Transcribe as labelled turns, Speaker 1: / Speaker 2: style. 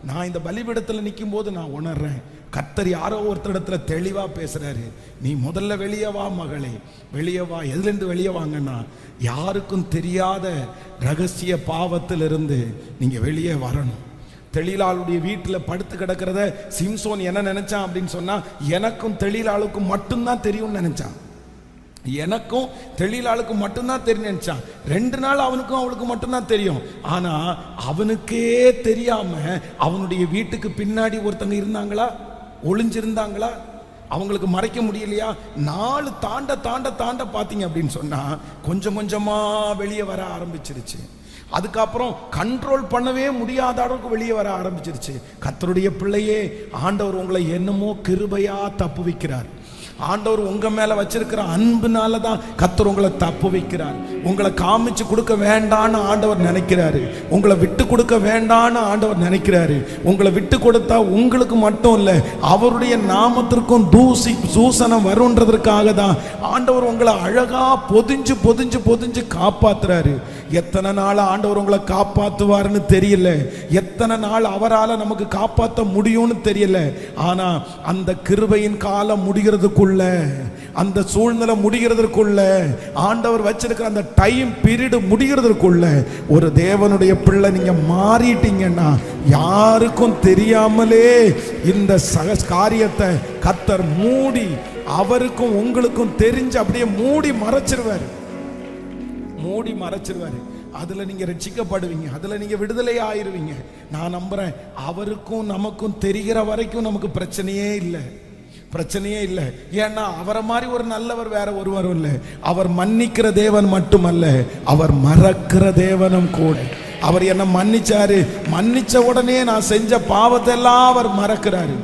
Speaker 1: நான் இந்த பலிபீடத்தில் நிற்கும் போது நான் உணர்றேன், கர்த்தர் யாரோ ஒருத்தரிடத்துல தெளிவா பேசுறாரு. நீ முதல்ல வெளியே வா மகளே, வெளியே வா. எதுலேருந்து வெளியே வாங்கன்னா, யாருக்கும் தெரியாத ரகசிய பாவத்திலிருந்து நீங்க வெளியே வரணும். தெளிலாளுடைய வீட்டில் படுத்து கிடக்கிறத சிம்சோன் என்ன நினைச்சான் அப்படின்னு சொன்னா, எனக்கும் தெளிலாளுக்கும் மட்டும்தான் தெரியும்னு நினைச்சான். எனக்கும் தெளிலாளுக்கு மட்டும்தான் தெரியும் நினைச்சான். 2 நாள் அவனுக்கும் அவளுக்கு மட்டும்தான் தெரியும். ஆனா அவனுக்கே தெரியாம அவனுடைய வீட்டுக்கு பின்னாடி ஒருத்தங்க இருந்தாங்களா, ஒளிஞ்சிருந்தாங்களா, அவங்களுக்கு மறைக்க முடியலையா? 4 தாண்ட தாண்ட தாண்ட பார்த்தீங்க அப்படின்னு சொன்னா கொஞ்சம் கொஞ்சமா வெளியே வர ஆரம்பிச்சிருச்சு. அதுக்கப்புறம் கண்ட்ரோல் பண்ணவே முடியாத அளவுக்கு வெளியே வர ஆரம்பிச்சிருச்சு. கர்த்தருடைய பிள்ளையே, ஆண்டவர் உங்களை என்னமோ கிருபையா தப்பு வைக்கிறார். ஆண்டவர் உங்க மேல வச்சிருக்கிற அன்புனால தான் கர்த்தர் உங்களை தப்பு வைக்கிறார். உங்களை காமிச்சு கொடுக்க வேண்டான்னு ஆண்டவர் நினைக்கிறாரு. உங்களை விட்டு கொடுக்க வேண்டான்னு ஆண்டவர் நினைக்கிறாரு. உங்களை விட்டு கொடுத்தா உங்களுக்கு மட்டும் இல்லை, அவருடைய நாமத்திற்கும் தூசணம் வருன்றதற்காக தான் ஆண்டவர் உங்களை அழகா பொதிஞ்சு பொதிஞ்சு பொதிஞ்சு காப்பாத்துறாரு. எத்தனை நாள் ஆண்டவர் உங்களை காப்பாத்துவாருன்னு தெரியல, எத்தனை நாள் அவரால் நமக்கு காப்பாற்ற முடியும்னு தெரியல. ஆனா அந்த கிருபையின் காலம் முடிகிறதுக்குள்ள, அந்த சூழ்நிலை முடிகிறதற்குள்ள, ஆண்டவர் வச்சிருக்கிற அந்த டைம் பீரியட் முடிகிறதற்குள்ள ஒரு தேவனுடைய பிள்ளை நீங்க மாறிட்டீங்கன்னா, யாருக்கும் தெரியாமலே இந்த காரியத்தை கர்த்தர் மூடி, அவருக்கும் உங்களுக்கும் தெரிஞ்சு அப்படியே மூடி மறைச்சிருவாரு. அதுல நீங்க ரட்சிக்கப்படுவீங்க, அதுல நீங்க விடுதலை ஆயிருவீங்க. நான் நம்புறேன், அவருக்கும் நமக்கும் தெரிகிற வரைக்கும் நமக்கு பிரச்சனையே இல்லை. ஏன்னா அவரை மாதிரி ஒரு நல்லவர் வேற ஒருவரும் இல்லை. அவர் மன்னிக்கிற தேவன் மட்டுமல்ல, அவர் மறக்கிற தேவனும் கூட. அவர் என்ன மன்னிச்சாரு, மன்னிச்ச உடனே நான் செஞ்ச பாவத்தை எல்லாம் அவர் மறக்கிறாரு.